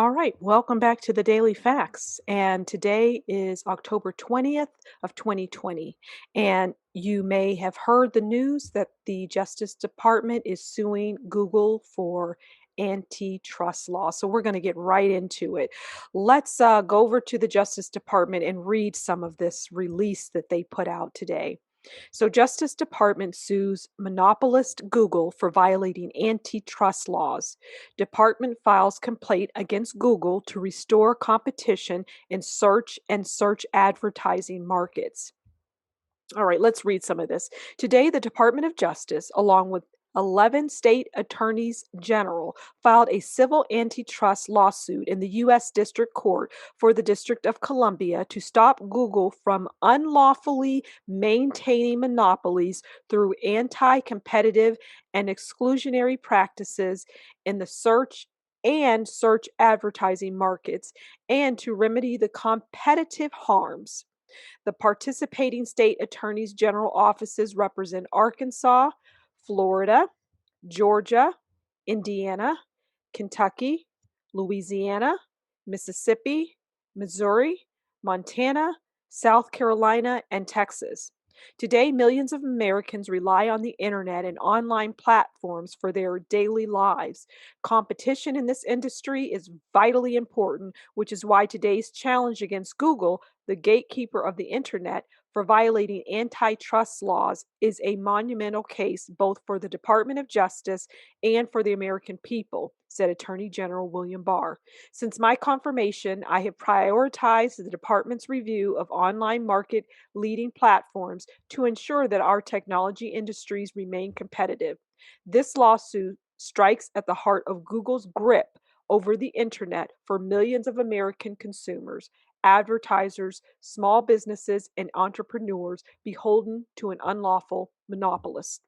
All right, welcome back to the Daily Facts. And today is October 20th of 2020. And you may have heard the news that the Justice Department is suing Google for antitrust law. So we're going to get right into it. Let's go over to the Justice Department and read some of this release that they put out today. So, Justice Department sues monopolist Google for violating antitrust laws. Department files complaint against Google to restore competition in search and search advertising markets. All right, let's read some of this. Today, the Department of Justice, along with 11 state attorneys general, filed a civil antitrust lawsuit in the U.S. District Court for the District of Columbia to stop Google from unlawfully maintaining monopolies through anti competitive and exclusionary practices in the search and search advertising markets, and to remedy the competitive harms. The participating state attorneys general offices represent Arkansas, Florida, Georgia, Indiana, Kentucky, Louisiana, Mississippi, Missouri, Montana, South Carolina, and Texas. Today, millions of Americans rely on the internet and online platforms for their daily lives. Competition in this industry is vitally important, which is why today's challenge against Google, the gatekeeper of the internet, for violating antitrust laws is a monumental case both for the Department of Justice and for the American people, said Attorney General William Barr. Since my confirmation, I have prioritized the department's review of online market leading platforms to ensure that our technology industries remain competitive. This lawsuit strikes at the heart of Google's grip over the internet for millions of American consumers, advertisers, small businesses, and entrepreneurs beholden to an unlawful monopolist.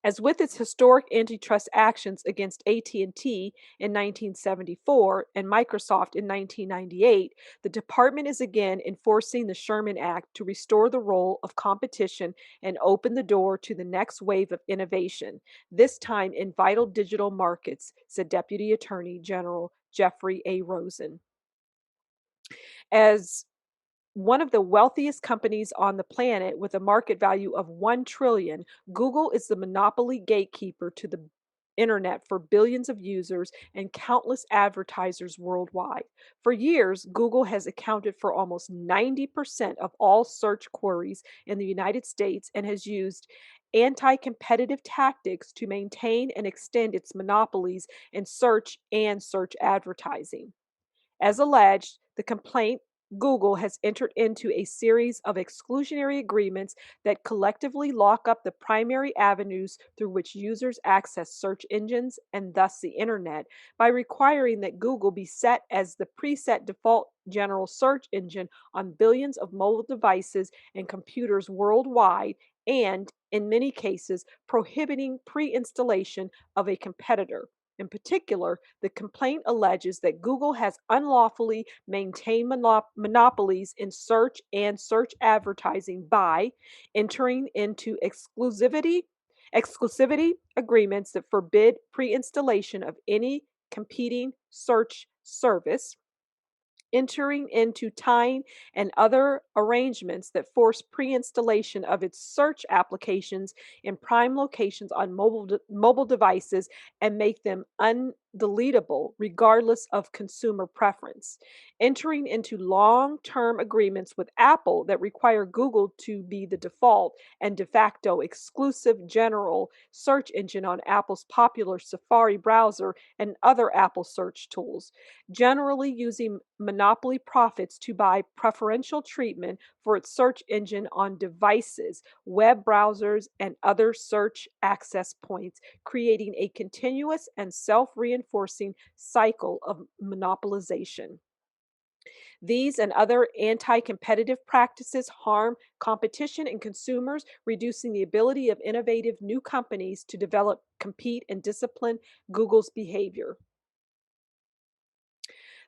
As with its historic antitrust actions against AT&T in 1974 and Microsoft in 1998, the department is again enforcing the Sherman Act to restore the role of competition and open the door to the next wave of innovation, this time in vital digital markets, said Deputy Attorney General Jeffrey A. Rosen. As one of the wealthiest companies on the planet with a market value of 1 trillion, Google is the monopoly gatekeeper to the internet for billions of users and countless advertisers worldwide. For years, Google has accounted for almost 90% of all search queries in the United States and has used anti-competitive tactics to maintain and extend its monopolies in search and search advertising. As alleged, the complaint Google has entered into a series of exclusionary agreements that collectively lock up the primary avenues through which users access search engines and thus the internet by requiring that Google be set as the preset default general search engine on billions of mobile devices and computers worldwide and, in many cases, prohibiting pre installation of a competitor. In particular, the complaint alleges that Google has unlawfully maintained monopolies in search and search advertising by entering into exclusivity agreements that forbid pre-installation of any competing search service, entering into time and other arrangements that force pre-installation of its search applications in prime locations on mobile devices and make them undeletable regardless of consumer preference, entering into long-term agreements with Apple that require Google to be the default and de facto exclusive general search engine on Apple's popular Safari browser and other Apple search tools, generally using monopoly profits to buy preferential treatment for its search engine on devices, web browsers, and other search access points, creating a continuous and self reinforcing cycle of monopolization. These and other anti competitive practices harm competition and consumers, reducing the ability of innovative new companies to develop, compete, and discipline Google's behavior.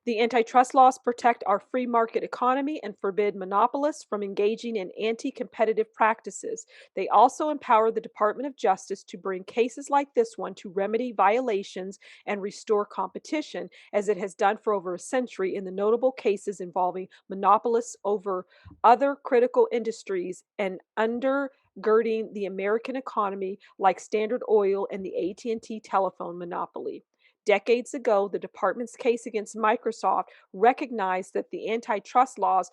The antitrust laws protect our free market economy and forbid monopolists from engaging in anti competitive practices. They also empower the Department of Justice to bring cases like this one to remedy violations and restore competition, as it has done for over a century in the notable cases involving monopolists over other critical industries and undergirding the American economy, like Standard Oil and the AT&T telephone monopoly. Decades ago, the department's case against Microsoft recognized that the antitrust laws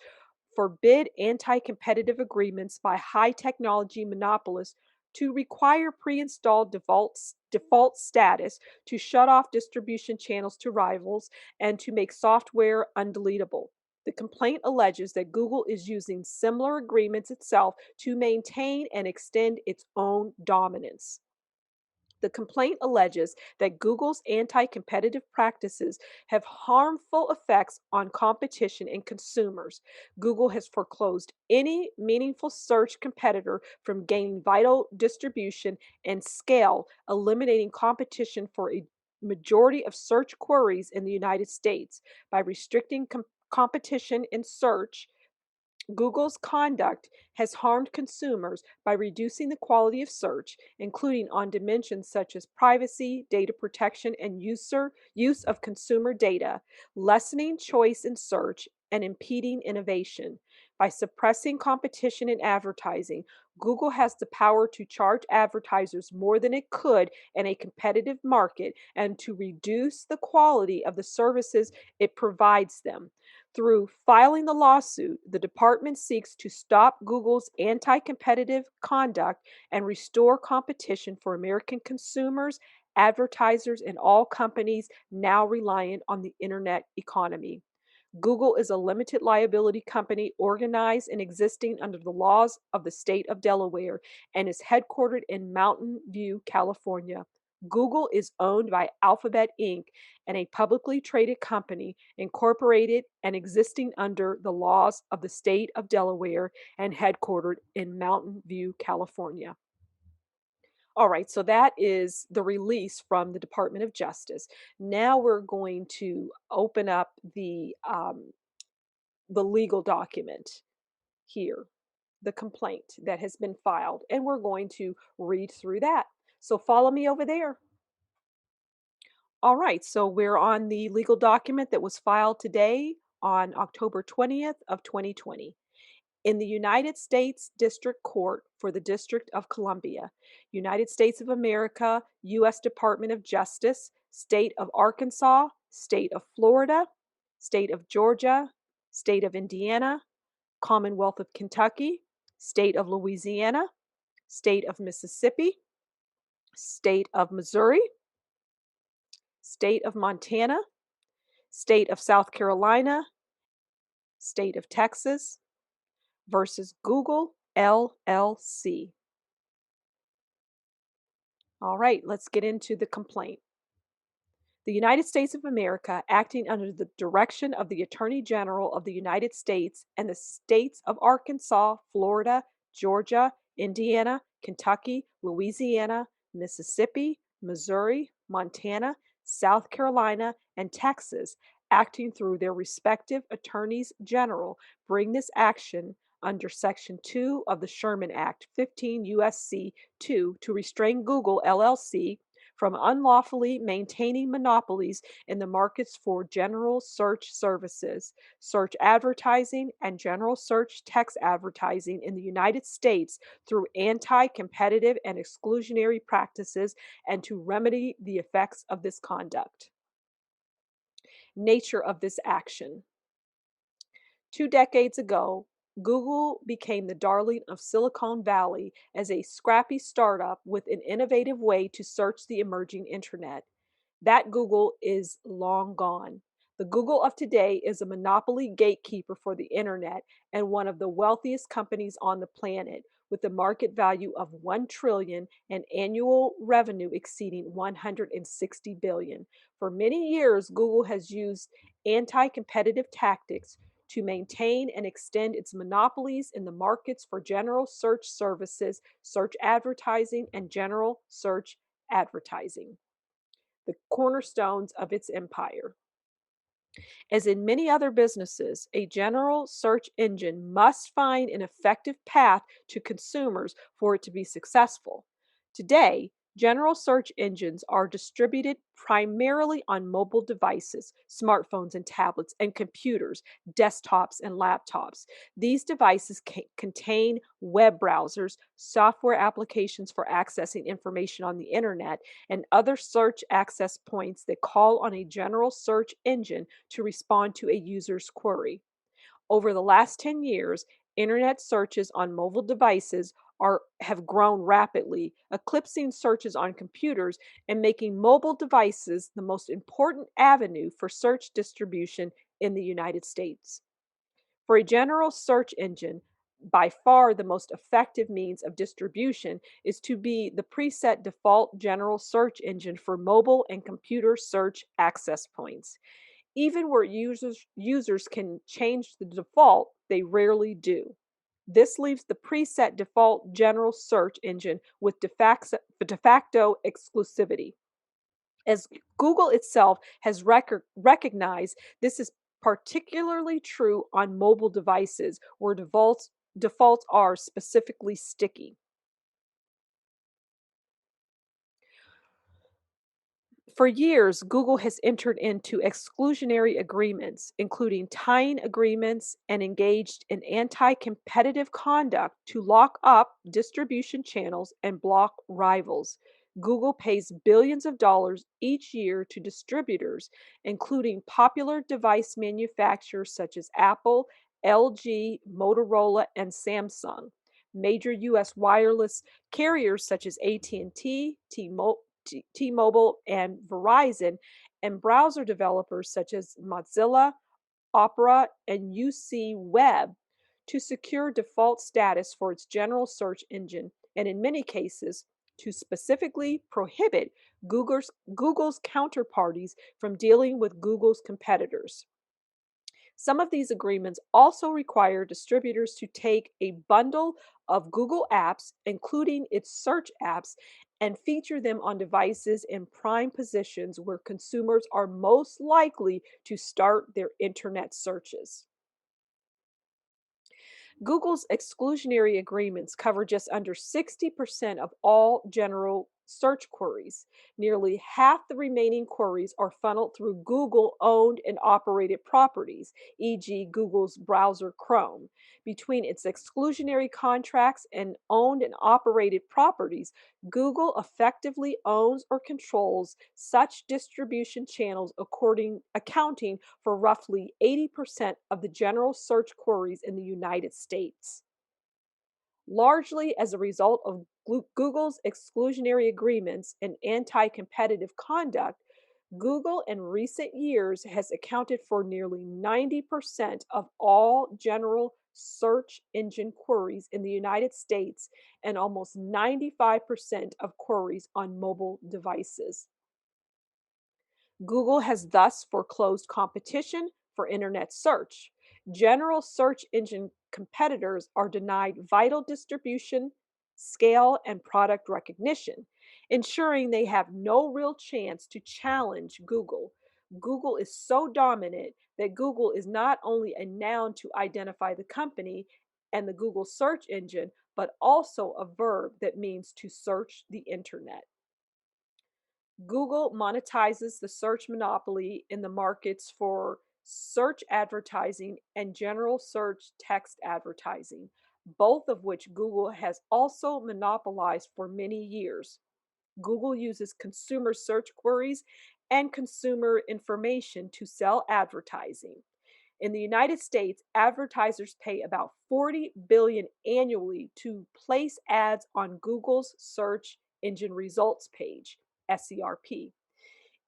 forbid anti competitive agreements by high technology monopolists to require pre installed default status, to shut off distribution channels to rivals, and to make software undeletable. The complaint alleges that Google is using similar agreements itself to maintain and extend its own dominance. The complaint alleges that Google's anti competitive practices have harmful effects on competition and consumers. Google has foreclosed any meaningful search competitor from gaining vital distribution and scale, eliminating competition for a majority of search queries in the United States. By restricting competition in search, Google's conduct has harmed consumers by reducing the quality of search, including on dimensions such as privacy, data protection, and use of consumer data, lessening choice in search, and impeding innovation. By suppressing competition in advertising, Google has the power to charge advertisers more than it could in a competitive market and to reduce the quality of the services it provides them. Through filing the lawsuit, the department seeks to stop Google's anti competitive conduct and restore competition for American consumers, advertisers, and all companies now reliant on the internet economy. Google is a limited liability company organized and existing under the laws of the state of Delaware and is headquartered in Mountain View, California. Google is owned by Alphabet Inc., and a publicly traded company incorporated and existing under the laws of the state of Delaware and headquartered in Mountain View, California. All right, so that is the release from the Department of Justice. Now we're going to open up the legal document here, the complaint that has been filed, and we're going to read through that. So follow me over there. All right, so we're on the legal document that was filed today on October 20th of 2020. In the United States District Court for the District of Columbia, United States of America, U.S. Department of Justice, State of Arkansas, State of Florida, State of Georgia, State of Indiana, Commonwealth of Kentucky, State of Louisiana, State of Mississippi, State of Missouri, State of Montana, State of South Carolina, State of Texas versus Google LLC. All right, let's get into the complaint. The United States of America, acting under the direction of the Attorney General of the United States and the states of Arkansas, Florida, Georgia, Indiana, Kentucky, Louisiana, Mississippi, Missouri, Montana, South Carolina, and Texas, acting through their respective attorneys general, bring this action under Section 2 of the Sherman Act, 15 U.S.C. 2, to restrain Google LLC from unlawfully maintaining monopolies in the markets for general search services, search advertising, and general search text advertising in the United States through anti competitive and exclusionary practices, and to remedy the effects of this conduct. Nature of this action. 2 decades ago, Google became the darling of Silicon Valley as a scrappy startup with an innovative way to search the emerging internet. That Google is long gone. The Google of today is a monopoly gatekeeper for the internet and one of the wealthiest companies on the planet, with a market value of 1 trillion and annual revenue exceeding 160 billion. For many years, Google has used anti-competitive tactics to maintain and extend its monopolies in the markets for general search services, search advertising, and general search advertising, the cornerstones of its empire. As in many other businesses, a general search engine must find an effective path to consumers for it to be successful. Today, general search engines are distributed primarily on mobile devices, smartphones and tablets, and computers, desktops and laptops. These devices contain web browsers, software applications for accessing information on the internet, and other search access points that call on a general search engine to respond to a user's query. Over the last 10 years, internet searches on mobile devices have grown rapidly, eclipsing searches on computers and making mobile devices the most important avenue for search distribution in the United States. For a general search engine, by far the most effective means of distribution is to be the preset default general search engine for mobile and computer search access points. Even where users can change the default, they rarely do. This leaves the preset default general search engine with de facto exclusivity. As Google itself has recognized, this is particularly true on mobile devices where defaults are specifically sticky. For years, Google has entered into exclusionary agreements, including tying agreements, and engaged in anti competitive conduct to lock up distribution channels and block rivals. Google pays billions of dollars each year to distributors, including popular device manufacturers such as Apple, LG, Motorola, and Samsung. Major US wireless carriers such as AT&T, T-Mobile, and Verizon, and browser developers such as Mozilla, Opera, and UC Web to secure default status for its general search engine, and in many cases, to specifically prohibit Google's counterparties from dealing with Google's competitors. Some of these agreements also require distributors to take a bundle of Google apps, including its search apps, and feature them on devices in prime positions where consumers are most likely to start their internet searches. Google's exclusionary agreements cover just under 60% of all general search queries. Nearly half the remaining queries are funneled through Google owned and operated properties, e.g., Google's browser Chrome. Between its exclusionary contracts and owned and operated properties, Google effectively owns or controls such distribution channels, accounting for roughly 80% of the general search queries in the United States. Largely as a result of Google's exclusionary agreements and anti competitive conduct, Google in recent years has accounted for nearly 90% of all general search engine queries in the United States and almost 95% of queries on mobile devices. Google has thus foreclosed competition for internet search. General search engine competitors are denied vital distribution, scale, and product recognition, ensuring they have no real chance to challenge Google. Google is so dominant that Google is not only a noun to identify the company and the Google search engine, but also a verb that means to search the internet. Google monetizes the search monopoly in the markets for search advertising and general search text advertising, both of which Google has also monopolized for many years. Google uses consumer search queries and consumer information to sell advertising. In the United States, advertisers pay about 40 billion annually to place ads on Google's search engine results page, SERP.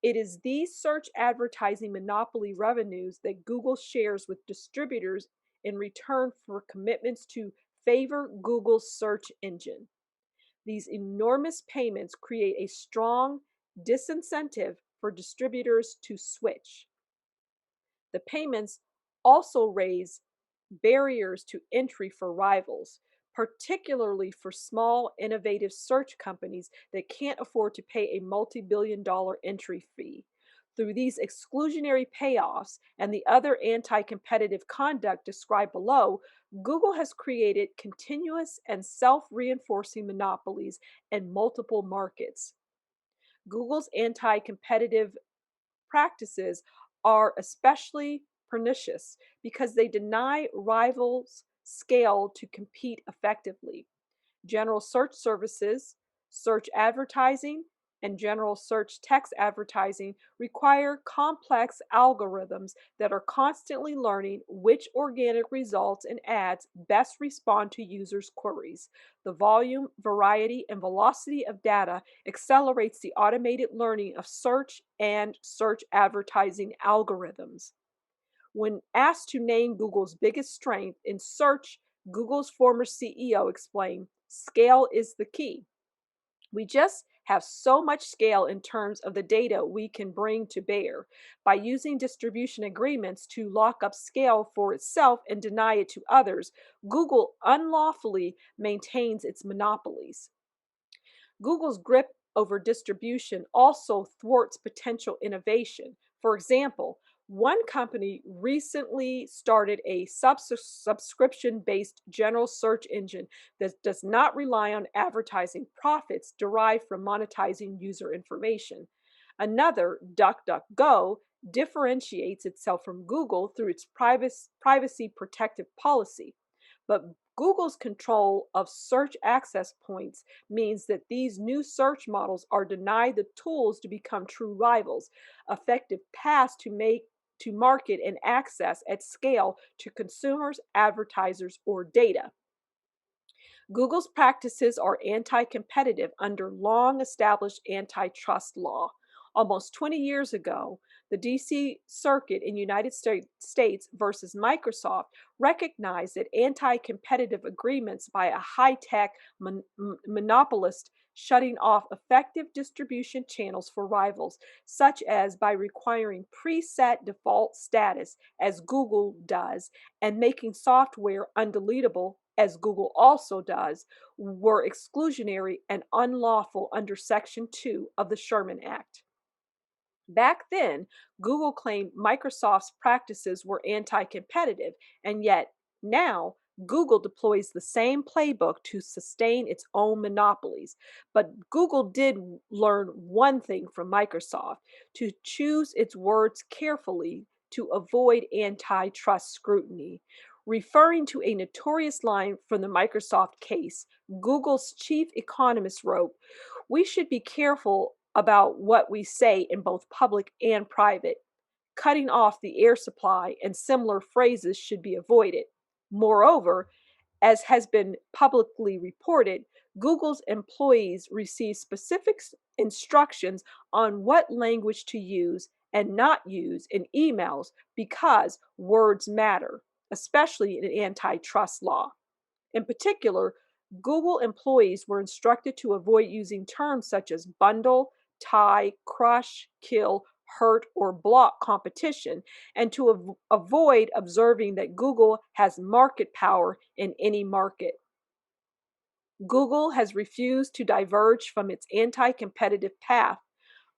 It is these search advertising monopoly revenues that Google shares with distributors in return for commitments to favor Google's search engine. These enormous payments create a strong disincentive for distributors to switch. The payments also raise barriers to entry for rivals, particularly for small, innovative search companies that can't afford to pay a multi billion dollar entry fee. Through these exclusionary payoffs and the other anti competitive conduct described below, Google has created continuous and self reinforcing monopolies in multiple markets. Google's anti competitive practices are especially pernicious because they deny rivals scale to compete effectively. General search services, search advertising, and general search text advertising require complex algorithms that are constantly learning which organic results and ads best respond to users' queries. The volume, variety, and velocity of data accelerates the automated learning of search and search advertising algorithms. When asked to name Google's biggest strength in search, Google's former CEO explained, "Scale is the key. We just have so much scale in terms of the data we can bring to bear. By using distribution agreements to lock up scale for itself and deny it to others, Google unlawfully maintains its monopolies." Google's grip over distribution also thwarts potential innovation. For example, one company recently started a subscription based general search engine that does not rely on advertising profits derived from monetizing user information. Another, DuckDuckGo, differentiates itself from Google through its privacy protective policy. But Google's control of search access points means that these new search models are denied the tools to become true rivals, effective paths to market and access at scale to consumers, advertisers, or data. Google's practices are anti competitive under long established antitrust law. Almost 20 years ago, the DC Circuit in United States versus Microsoft recognized that anti competitive agreements by a high tech monopolist shutting off effective distribution channels for rivals, such as by requiring preset default status, as Google does, and making software undeletable, as Google also does, were exclusionary and unlawful under Section 2 of the Sherman Act. Back then, Google claimed Microsoft's practices were anti competitive, and yet now Google deploys the same playbook to sustain its own monopolies. But Google did learn one thing from Microsoft: to choose its words carefully to avoid antitrust scrutiny. Referring to a notorious line from the Microsoft case, Google's chief economist wrote, "We should be careful about what we say in both public and private. Cutting off the air supply and similar phrases should be avoided. Moreover, as has been publicly reported, Google's employees receive specific instructions on what language to use and not use in emails because words matter, especially in antitrust law. In particular, Google employees were instructed to avoid using terms such as bundle, tie, crush, kill, hurt, or block competition, and to avoid observing that Google has market power in any market. Google has refused to diverge from its anti competitive path.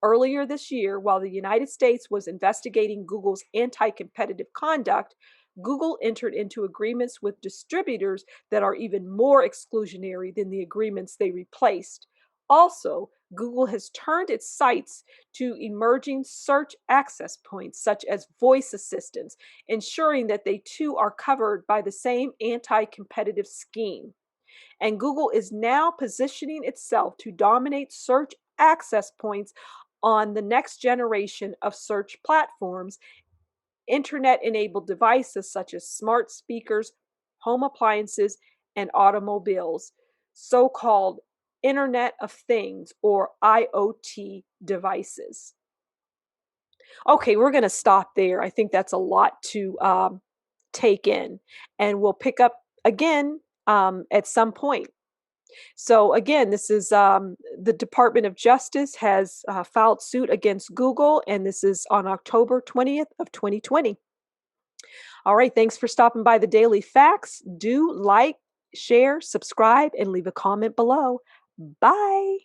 Earlier this year, while the United States was investigating Google's anti competitive conduct, Google entered into agreements with distributors that are even more exclusionary than the agreements they replaced. Also, Google has turned its sights to emerging search access points, such as voice assistants, ensuring that they too are covered by the same anti competitive scheme. And Google is now positioning itself to dominate search access points on the next generation of search platforms, internet enabled devices such as smart speakers, home appliances, and automobiles, so called Internet of Things or IoT devices. Okay, we're going to stop there. I think that's a lot to take in, and we'll pick up again at some point. So again, this is the Department of Justice has filed suit against Google, and this is on October 20th of 2020. All right, thanks for stopping by the Daily Facts. Do like, share, subscribe, and leave a comment below. Bye.